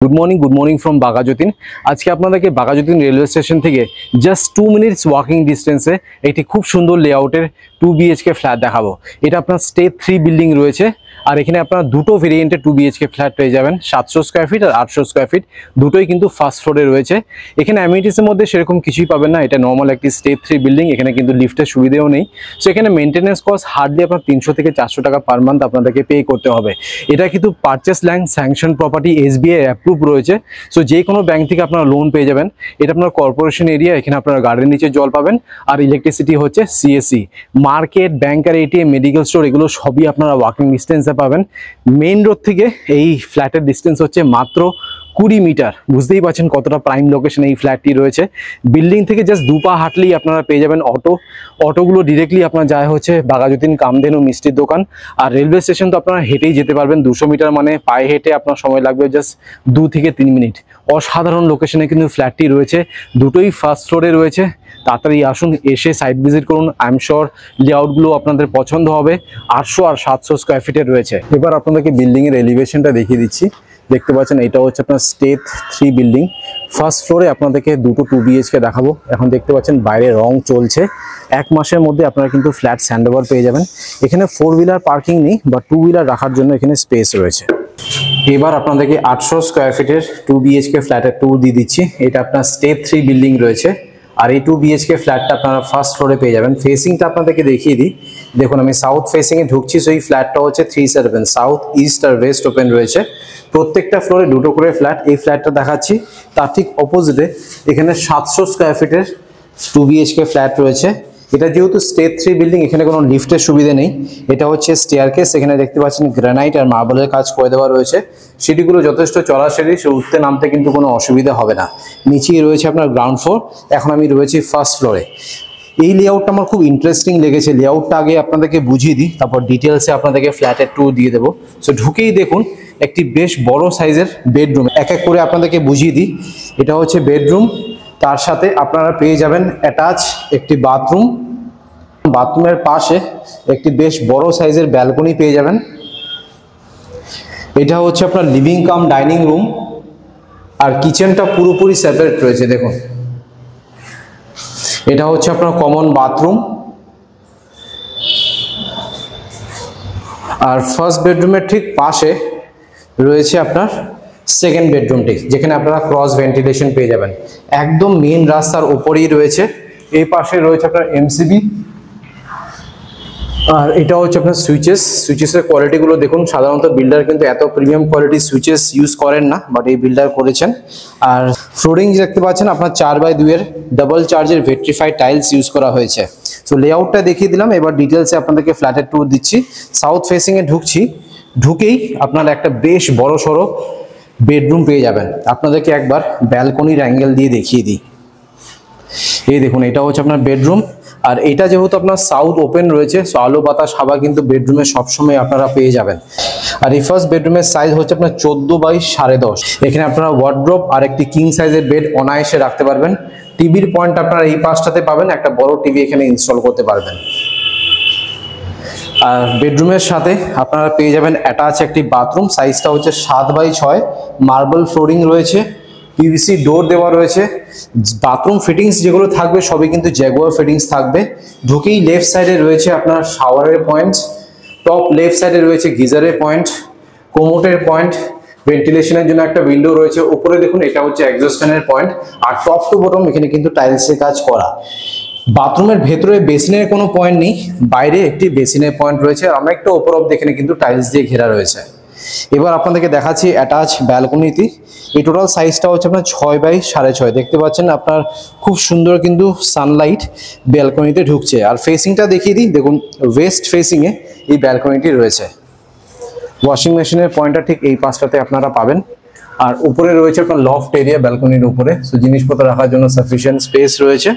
Good morning from Baghajatin. আজকে আপনাদেরকে Baghajatin railway station থেকে জাস্ট 2 মিনিটস ওয়াকিং ডিস্টেন্সে একটি খুব সুন্দর লেআউটের 2 বিএইচকে ফ্ল্যাট দেখাবো। এটা আপনার স্টেপ 3 বিল্ডিং রয়েছে, আর এখানে আপনারা দুটো ভেরিয়েন্টের 2 বিএইচকে ফ্ল্যাট পেয়ে যাবেন, 700 স্কোয়ার ফিট আর 800 স্কোয়ার ফিট, দুটোই কিন্তু ফার্স্ট ফ্লোরে রয়েছে। এখানে অ্যামিনিটিসের মধ্যে সেরকম কিছুই পাবেন না, এটা নর্মাল একটি স্টেপ 3 বিল্ডিং, এখানে কিন্তু লিফটের সুবিধাও নেই। সো এখানে মেনটেন্যান্স কস্ট হার্ডলি আপনার 300 থেকে 400 টাকা পার মান্থ আপনাদেরকে পে করতে হবে। এটা কিন্তু purchase land sanction property SBI approve রয়েছে। সো যে কোনো ব্যাংক থেকে আপনারা লোন পেয়ে যাবেন। এটা আপনার কর্পোরেশন এরিয়া, এখানে আপনারা গার্ডের নিচে জল পাবেন, আর ইলেকট্রিসিটি হচ্ছে সিএসসি। মার্কেট, ব্যাংকার, এটিএম, মেডিকেল স্টোর এগুলো সবই আপনারা ওয়াকিং ডিস্টেন্সে পাবেন। মেইন রোড থেকে এই ফ্ল্যাটের ডিস্টেন্স হচ্ছে মাত্র 20 মিটার। বুঝতেই পারছেন কতটা প্রাইম লোকেশনে এই ফ্ল্যাটটি রয়েছে। বিল্ডিং থেকে জাস্ট 2 পা হাঁটলেই আপনারা পেয়ে যাবেন অটোগুলো ডিরেক্টলি আপনার যায় হচ্ছে বাঘাযতীন কামধেনু মিষ্টির দোকান। আর রেলওয়ে স্টেশন তো আপনারা হেঁটেই যেতে পারবেন, 200 মিটার মানে পায়ে হেঁটে আপনার সময় লাগবে জাস্ট 2 থেকে 3 মিনিট। অসাধারণ লোকেশনে কিন্তু ফ্ল্যাটটি রয়েছে, দুটোই ফার্স্ট ফ্লোরে রয়েছে। তাড়াতাড়ি আসুন, এসে সাইট ভিজিট করুন। আই এম শিওর লেআউটগুলো আপনাদের পছন্দ হবে। 800 আর 700 স্কোয়ার ফিটের রয়েছে। এবার আপনাদেরকে বিল্ডিংয়ের এলিভেশনটা দেখিয়ে দিচ্ছি। দেখতে পাচ্ছেন এটা হচ্ছে আপনার স্টেপ 3 বিল্ডিং। ফার্স্ট ফ্লোরে আপনাদেরকে দুটো 2 বিএইচকে দেখাবো। এখন দেখতে পাচ্ছেন বাইরে রং চলছে। 1 মাসের মধ্যে আপনারা কিন্তু ফ্ল্যাট হ্যান্ডওভার পেয়ে যাবেন। এখানে 4 হুইলার পার্কিং নেই, বা 2 হুইলার রাখার জন্য এখানে স্পেস রয়েছে। এবার আপনাদেরকে 800 স্কোয়ার ফিটের 2 বিএইচকে ফ্ল্যাটের ট্যুর দিয়ে দিচ্ছি। এটা আপনার স্টেপ 3 বিল্ডিং রয়েছে, আর এই 2 বিএইচকে ফ্ল্যাটটা আপনারা ফার্স্ট ফ্লোরে পেয়ে যাবেন। ফেসিংটা আপনাদেরকে দেখিয়ে দিই। দেখুন, আমি সাউথ ফেসিংয়ে ঢুকছি। সো এই ফ্ল্যাটটা হচ্ছে 3/7, সাউথ, ইস্ট আর ওয়েস্ট ওপেন রয়েছে। প্রত্যেকটা ফ্লোরে দুটো করে ফ্ল্যাট। এই ফ্ল্যাটটা দেখাচ্ছি, তার ঠিক অপোজিটে এখানে 700 স্কোয়ার ফিটের 2 বিএইচকে ফ্ল্যাট রয়েছে। এটা যেহেতু স্টেপ 3 বিল্ডিং, এখানে কোনো লিফটের সুবিধা নেই। এটা হচ্ছে স্টেয়ারকেস, এখানে দেখতে পাচ্ছেন গ্রানাইট আর মার্বেলের কাজ করে দেওয়া রয়েছে। সিঁড়িগুলো যথেষ্ট চড়া সিঁড়ি, সে উঠতে নামতে কিন্তু কোনো অসুবিধা হবে না। নিচেই রয়েছে আপনার গ্রাউন্ড ফ্লোর। এখন আমি রয়েছি ফার্স্ট ফ্লোরে। এই লেআউটটা আমার খুব ইন্টারেস্টিং লেগেছে। লেআউটটা আগে আপনাদেরকে বুঝিয়ে দিই, তারপর ডিটেলসে আপনাদেরকে ফ্ল্যাটের ট্যুর দিয়ে দেবো। সো ঢুকেই দেখুন একটি বেশ বড় সাইজের বেডরুম। এক এক করে আপনাদেরকে বুঝিয়ে দিই। এটা হচ্ছে বেডরুম, তার সাথে আপনারা পেয়ে যাবেন অ্যাটাচ একটি বাথরুম। বাথরুমের পাশে একটি বেশ বড় সাইজের ব্যালকনি পেয়ে যাবেন। এটা হচ্ছে আপনার লিভিং কাম ডাইনিং রুম, আর কিচেনটা পুরোপুরি সেপারেট রয়েছে। দেখুন, এটা হচ্ছে আপনার কমন বাথরুম। আর ফার্স্ট বেডরুমের ঠিক পাশে রয়েছে আপনার সেকেন্ড বেডরুমটি, যেখানে আপনারা ক্রস ভেন্টিলেশন পেয়ে যাবেন। একদম মেন রাস্তার ওপরেই রয়েছে। এই পাশে রয়েছে আপনার এমসিবি, আর এটা হচ্ছে আপনার সুইচেসের কোয়ালিটিগুলো দেখুন। সাধারণত বিল্ডার কিন্তু এত প্রিমিয়াম কোয়ালিটি সুইচেস ইউজ করেন না, বাট এই বিল্ডার করেছেন। আর ফ্লোরিং দেখতে পাচ্ছেন আপনার 4x2 এর ডাবল চার্জের ভেট্রিফাইড টাইলস ইউজ করা হয়েছে। সো লেআউটটা দেখিয়ে দিলাম। এবার ডিটেলসে আপনাদেরকে ফ্ল্যাটের ট্যুর দিচ্ছি। সাউথ ফেসিংয়ে ঢুকছি। ঢুকেই আপনারা একটা বেশ বড় সড়ো বেডরুম পেয়ে যাবেন। আপনাদেরকে একবার ব্যালকনির অ্যাঙ্গেল দিয়ে দেখিয়ে দিই। এই দেখুন, এটা হচ্ছে আপনার বেডরুম। আর এটা যেহেতু আপনার সাউথ ওপেন রয়েছে, সো আলো বাতাস হাওয়া কিন্তু বেডরুমে সবসময় আপনারা পেয়ে যাবেন। আর এই ফার্স্ট বেডরুমের সাইজ হচ্ছে আপনার 14x10.5। এখানে আপনারা ওয়ার্ডরোব আর একটি কিং সাইজের বেড অনায়াসে রাখতে পারবেন। টিভির পয়েন্ট আপনারা এই পাশটাতে পাবেন, একটা বড় টিভি এখানে ইনস্টল করতে পারবেন। আর বেডরুমের সাথে আপনারা পেয়ে যাবেন অ্যাটাচ একটি বাথরুম। সাইজটা হচ্ছে 7x6, মার্বেল ফ্লোরিং রয়েছে, পিভিসি ডোর দেওয়া রয়েছে। বাথরুম ফিটিংস যেগুলো থাকবে সবই কিন্তু জ্যাগুয়ার ফিটিংস থাকবে। ঢুকেই লেফট সাইডে রয়েছে আপনার শাওয়ারের পয়েন্ট, টপ লেফট সাইডে রয়েছে গিজারের পয়েন্ট, কোমোটের পয়েন্ট, ভেন্টিলেশনের জন্য একটা উইন্ডো রয়েছে। উপরে দেখুন, এটা হচ্ছে এক্সস্ট ফ্যানের পয়েন্ট। আর টপ টু বটম এখানে কিন্তু টাইলসের কাজ করা। বাথরুমের ভেতরে বেসিনের কোনো পয়েন্ট নেই, বাইরে একটি বেসিনের পয়েন্ট রয়েছে। আর আমরা একটু ওপর অব্দি এখানে কিন্তু টাইলস দিয়ে ঘেরা রয়েছে। এবার আপনাদেরকে দেখাচ্ছি অ্যাটাচ ব্যালকনিটি। এই টোটাল সাইজটা হচ্ছে আপনার 6x6.5। দেখতে পাচ্ছেন আপনার খুব সুন্দর কিন্তু সানলাইট ব্যালকনিতে ঢুকছে। আর ফেসিংটা দেখিয়ে দিই। দেখুন, ওয়েস্ট ফেসিংয়ে এই ব্যালকনিটি রয়েছে। ওয়াশিং মেশিনের পয়েন্টটা ঠিক এই পাশটাতে আপনারা পাবেন। আর উপরে রয়েছে আপনার লফট এরিয়া ব্যালকনির উপরে, সো জিনিসপত্র রাখার জন্য সাফিসিয়েন্ট স্পেস রয়েছে।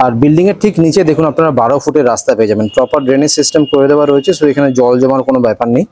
আর বিল্ডিং এর ঠিক নিচে দেখুন আপনারা 12 ফুটের রাস্তা পেয়ে যাবেন। প্রপার ড্রেনেজ সিস্টেম করে দেওয়া রয়েছে, সো এখানে জল জমার কোনো ব্যাপার নেই।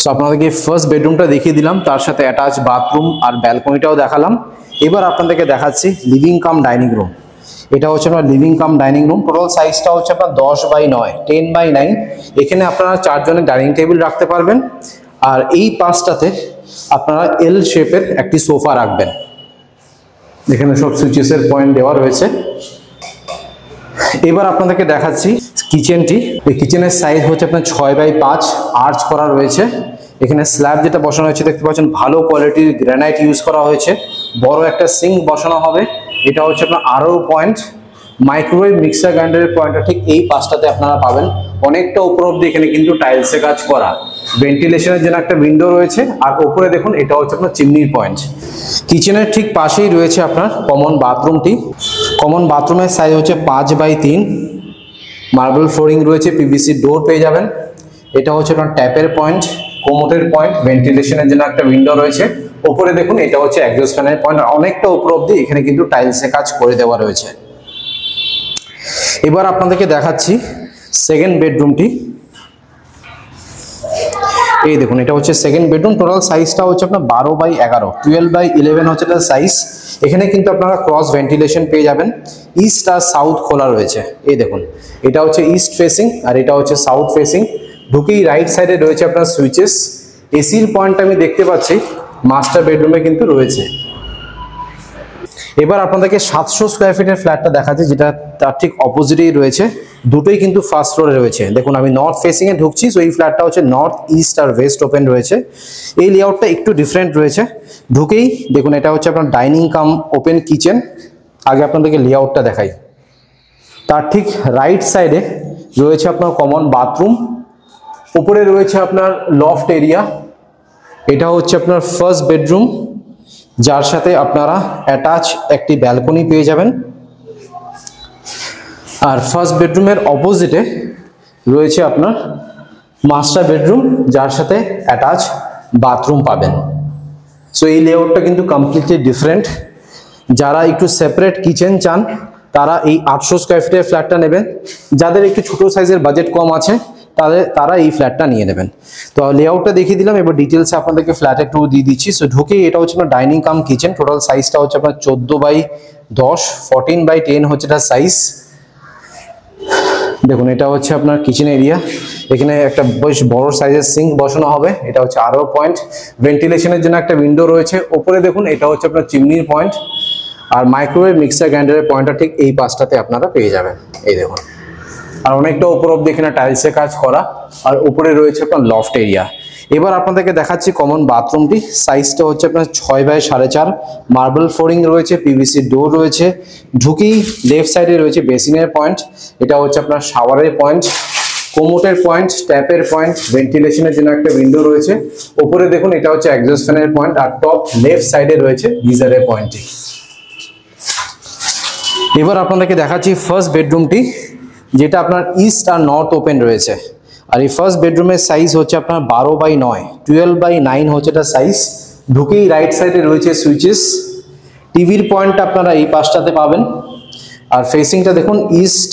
সো আপনাদেরকে ফার্স্ট বেডরুমটা দেখিয়ে দিলাম, তার সাথে অ্যাটাচ বাথরুম আর ব্যালকনিটাও দেখালাম। এবার আপনাদেরকে দেখাচ্ছি লিভিং কাম ডাইনিং রুম। এটা হচ্ছে আপনার living cum dining room. Total সাইজটা হচ্ছে আপনার 10x9, 10x9। এখানে আপনারা 4 জনের ডাইনিং টেবিল রাখতে পারবেন। আর এই পাশটাতে আপনারা এল শেপের একটি সোফা রাখবেন। এখানে সব সুইচেসের পয়েন্ট দেওয়া রয়েছে। এবার আপনাদেরকে দেখাচ্ছি কিচেনটি। এই কিচেনের সাইজ হচ্ছে আপনার 6x5 আর্চ করা রয়েছে। এখানে স্ল্যাব যেটা বসানো হয়েছে দেখতে পাচ্ছেন ভালো কোয়ালিটির গ্রানাইট ইউজ করা হয়েছে। বড় একটা সিঙ্ক বসানো হবে, এটা হচ্ছে আপনার আরও পয়েন্ট। মাইক্রোওয়েভ মিক্সার গ্রাইন্ডারের পয়েন্টটা ঠিক এই পাশটাতে আপনারা পাবেন। অনেকটা উপর অব্দি এখানে কিন্তু টাইলসে কাজ করা। ভেন্টিলেশনের জন্য একটা উইন্ডো রয়েছে, আর উপরে দেখুন এটা হচ্ছে আপনার চিমনির পয়েন্ট। কিচেনের ঠিক পাশেই রয়েছে আপনার কমন বাথরুমটি। কমন বাথরুমের সাইজ হচ্ছে 5x3, মার্বেল ফ্লোরিং রয়েছে, পিভিসি ডোর পেয়ে যাবেন। এটা হচ্ছে আপনার ট্যাপের পয়েন্ট, কোমোটের পয়েন্ট, ভেন্টিলেশনের জন্য একটা উইন্ডো রয়েছে। উপরে দেখুন এটা হচ্ছে এক্সস্ট ফ্যানের পয়েন্ট। অনেকটা উপর অব্দি এখানে কিন্তু টাইলসে কাজ করে দেওয়া রয়েছে। এবার আপনাদেরকে দেখাচ্ছি সেকেন্ড বেডরুমটি। এই দেখুন এটা হচ্ছে সেকেন্ড বেডরুম। টোটাল সাইজটা হচ্ছে আপনার 12x11, 12x11 হচ্ছে তার সাইজ। এখানে কিন্তু আপনারা ক্রস ভেন্টিলেশন পেয়ে যাবেন। ইস্ট আর সাউথ খোলা রয়েছে। এই দেখুন এটা হচ্ছে ইস্ট ফেসিং আর এটা হচ্ছে সাউথ ফেসিং। ঢুকেই রাইট সাইডে রয়েছে আপনার সুইচেস। এসির পয়েন্ট আমি দেখতে পাচ্ছি মাস্টার বেডরুমে কিন্তু রয়েছে। এবার আপনাদেরকে 700 স্কোয়ার ফিটের ফ্ল্যাটটা দেখাচ্ছি, যেটা তার ঠিক অপোজিটেই রয়েছে। দুটোই কিন্তু ফার্স্ট ফ্লোরে রয়েছে। দেখুন আমি নর্থ ফেসিং এ ঢুকছি, সো এই ফ্ল্যাটটা হচ্ছে নর্থ, ইস্ট আর ওয়েস্ট ওপেন রয়েছে। এই লেআউটটা একটু ডিফারেন্ট রয়েছে। ঢুকেই দেখুন এটা হচ্ছে আপনার ডাইনিং কাম ওপেন কিচেন। আগে আপনাদেরকে লেআউটটা দেখাই। তার ঠিক রাইট সাইডে রয়েছে আপনার কমন বাথরুম। উপরে রয়েছে আপনার লফট এরিয়া। এটা হচ্ছে আপনার ফার্স্ট বেডরুম, যার সাথে আপনারা অ্যাটাচ একটি ব্যালকনি পেয়ে যাবেন। আর ফার্স্ট বেডরুমের অপোজিটে রয়েছে আপনার মাস্টার বেডরুম, যার সাথে অ্যাটাচ বাথরুম পাবেন। সো এই লেআউটটা কিন্তু কমপ্লিটলি ডিফারেন্ট। যারা একটু সেপারেট কিচেন চান তারা এই 800 স্কোয়ার ফিটের ফ্ল্যাটটা নেবেন। যাদের একটু ছোট সাইজের বাজেট কম আছে তারা এই ফ্ল্যাটটা নিয়ে নেবেন। তো লেআউটটা দেখিয়ে দিলাম, এবার ডিটেলসে আপনাদেরকে ফ্ল্যাটের ট্যুর দিয়ে দিচ্ছি। সো ঢুকেই এটা হচ্ছে আপনার ডাইনিং কাম কিচেন। টোটাল সাইজটা হচ্ছে আপনার 14x10, 14x10 হচ্ছে এটা সাইজ। দেখুন এটা হচ্ছে আপনার কিচেন এরিয়া। এখানে একটা বেশ বড় সাইজের সিঙ্ক বসানো হবে। এটা হচ্ছে আরও পয়েন্ট। ভেন্টিলেশনের জন্য একটা উইন্ডো রয়েছে। ওপরে দেখুন এটা হচ্ছে আপনার চিমনির পয়েন্ট। আর মাইক্রোওয়েভ মিক্সার গ্রাইন্ডারের পয়েন্টটা ঠিক এই পাশটাতে আপনারা পেয়ে যাবেন। এই দেখুন, আর অনেকটা উপর অব্দি এখানে টাইলসে কাজ করা। আর উপরে রয়েছে আপনার লফট এরিয়া। এবার আপনাদেরকে দেখাচ্ছি কমন বাথরুমটি। সাইজটা হচ্ছে আপনার 6x4.5, মার্বেল ফ্লোরিং রয়েছে, পিভিসি ডোর রয়েছে। ঢুকেই লেফট সাইডে রয়েছে বেসিনের পয়েন্ট। এটা হচ্ছে আপনার শাওয়ারের পয়েন্ট, কোমোটের পয়েন্ট, ট্যাপের পয়েন্ট, ভেন্টিলেশনের জন্য একটা উইন্ডো রয়েছে। উপরে দেখুন এটা হচ্ছে এক্সস্ট ফ্যানের পয়েন্ট। আর টপ লেফট সাইডে রয়েছে গিজারের পয়েন্টটি। এবার আপনাদেরকে দেখাচ্ছি ফার্স্ট বেডরুমটি, যেটা আপনার ইস্ট আর নর্থ ওপেন রয়েছে। আর এই ফার্স্ট বেডরুমের সাইজ হচ্ছে আপনার 12x9, 12x9 হচ্ছে এটা সাইজ। ঢুকেই রাইট সাইডে রয়েছে সুইচেস। টিভির পয়েন্টটা আপনারা এই পাশটাতে পাবেন। আর ফেসিংটা দেখুন ইস্ট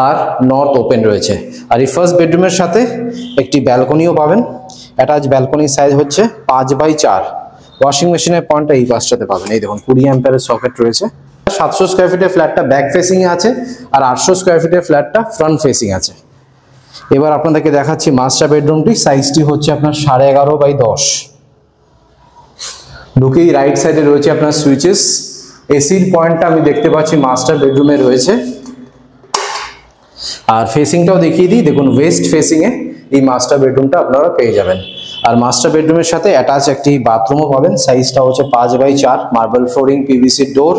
আর নর্থ ওপেন রয়েছে। আর এই ফার্স্ট বেডরুমের সাথে একটি ব্যালকনিও পাবেন। অ্যাটাচ ব্যালকনির সাইজ হচ্ছে 5x4। ওয়াশিং মেশিনের পয়েন্টটা এই পাশটাতে পাবেন। এই দেখুন 20 অ্যাম্পিয়ারের সকেট রয়েছে। 700 স্কোয়ার ফিটের ফ্ল্যাটটা ব্যাক ফেসিং এ আছে, আর 800 স্কোয়ার ফিটের ফ্ল্যাটটা ফ্রন্ট ফেসিং আছে। এবার আপনাদেরকে দেখাচ্ছি মাস্টার বেডরুমটি। সাইজটি হচ্ছে আপনার 11.5x10। ঢুকেই রাইট সাইডে রয়েছে আপনার সুইচেস। এসির পয়েন্টটা আমি দেখতে পাচ্ছি মাস্টার বেডরুমে রয়েছে। আর ফেসিংটাও দেখিয়ে দিই। দেখুন ওয়েস্ট ফেসিং এ এই মাস্টার বেডরুমটা আপনারা পেয়ে যাবেন। আর মাস্টার বেডরুমের সাথে অ্যাটাচ একটি বাথরুমও পাবেন। সাইজটা হচ্ছে 5x4, মার্বেল ফ্লোরিং, পিভিসি ডোর।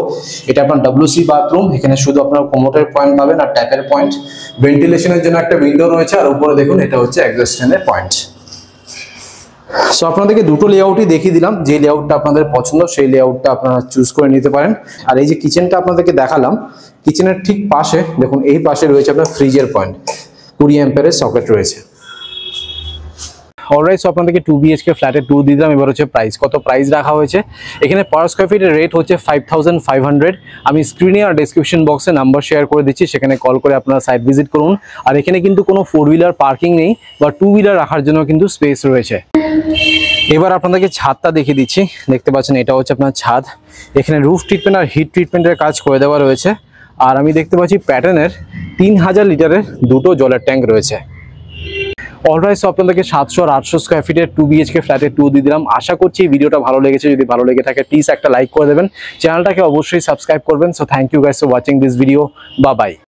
এটা আপনার WC বাথরুম। এখানে শুধু আপনার কোমোটের পয়েন্ট পাবেন আর ট্যাপের পয়েন্ট। ভেন্টিলেশনের জন্য একটা উইন্ডো রয়েছে। আর উপরে দেখুন এটা হচ্ছে এক্সস্ট ফ্যানের পয়েন্ট। সো আপনাদেরকে দুটো লেআউটই দেখিয়ে দিলাম। যে লেআউটটা আপনাদের পছন্দ সেই লেআউটটা আপনারা চুজ করে নিতে পারেন। আর এই যে কিচেনটা আপনাদেরকে দেখালাম, কিচেনের ঠিক পাশে দেখুন এই পাশে রয়েছে আপনার ফ্রিজের পয়েন্ট। 20 অ্যাম্পিয়ারের সকেট রয়েছে। অলরাইট, সো আপনাদেরকে 2 BHK ফ্ল্যাটের ট্যুর দিয়ে দিলাম। এবার হচ্ছে প্রাইস, কত প্রাইস রাখা হয়েছে। এখানে পার স্কোয়ার ফিটের রেট হচ্ছে 5500। আমি স্ক্রিনে আর ডেসক্রিপশন বক্সে নাম্বার শেয়ার করে দিচ্ছি, সেখানে কল করে আপনারা সাইট ভিজিট করুন। আর এখানে কিন্তু কোনো 4 হুইলার পার্কিং নেই, বা 2 হুইলার রাখার জন্য কিন্তু স্পেস রয়েছে। এবার আপনাদেরকে ছাদটা দেখিয়ে দিচ্ছি। দেখতে পাচ্ছেন এটা হচ্ছে আপনার ছাদ। এখানে রুফ ট্রিটমেন্ট আর হিট ট্রিটমেন্টের কাজ করে দেওয়া রয়েছে। আর আমি দেখতে পাচ্ছি প্যাটার্নের 3000 লিটারের দুটো জলের ট্যাঙ্ক রয়েছে। অলরাইট, সো আপনাদেরকে 700 আর 800 স্কোয়ার ফিটের 2 BHK ফ্ল্যাটের ট্যুর দিয়ে দিলাম। আশা করছি এই ভিডিওটা ভালো লেগেছে। যদি ভালো লেগে থাকে প্লিজ একটা লাইক করে দেবেন, চ্যানেলটাকে অবশ্যই সাবস্ক্রাইব করবেন। So thank you guys for watching this video. Bye by.